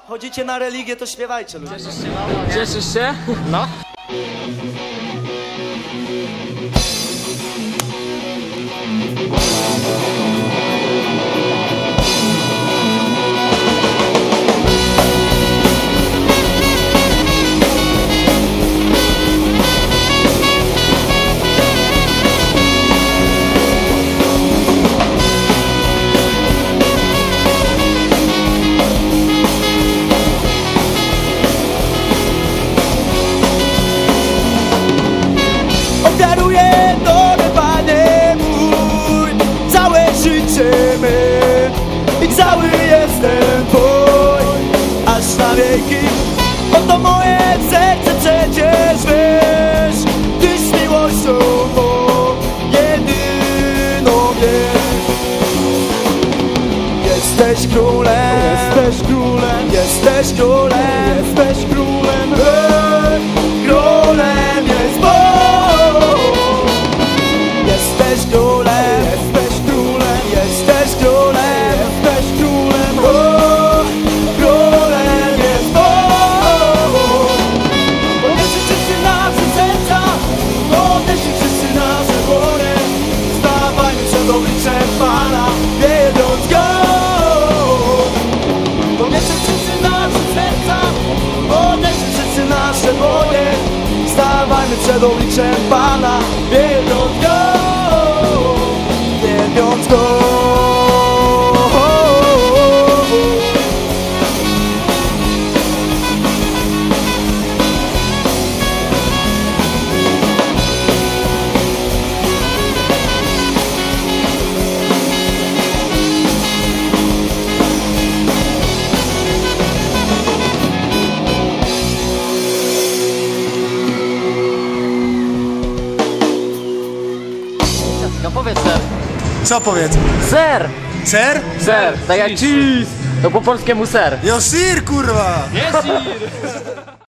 Chodzicie na religię, to śpiewajcie ludzie. Cieszysz się, no? Cieszysz się? No. Ofiaruję Tobie, Panie mój, całe życie me i cały jestem Twój, aż na wieki. Oto moje serce przecież wiesz, Tyś miłością mą jedyną wiesz. Jesteś królem, jesteś królem, jesteś królem, jesteś królem, królem jest Bóg. Jesteś królem, jesteś królem, jesteś królem, jesteś królem, królem jest Bóg. Podniesie wszyscy nasze serca, podniesie wszyscy nasze dłonie, stawajmy przed obliczem Pana, wielbiąc Go. Podniesie wszyscy nasze serca, podniesie wszyscy nasze dłonie, stawajmy przed obliczem Pana, wielbiąc Go, wielbiąc Go. No powiedz ser. Co powiedz? Ser! Ser? Ser! Tak jak cheese! To po polskiemu ser. Jo, sir, kurwa! Jest sir!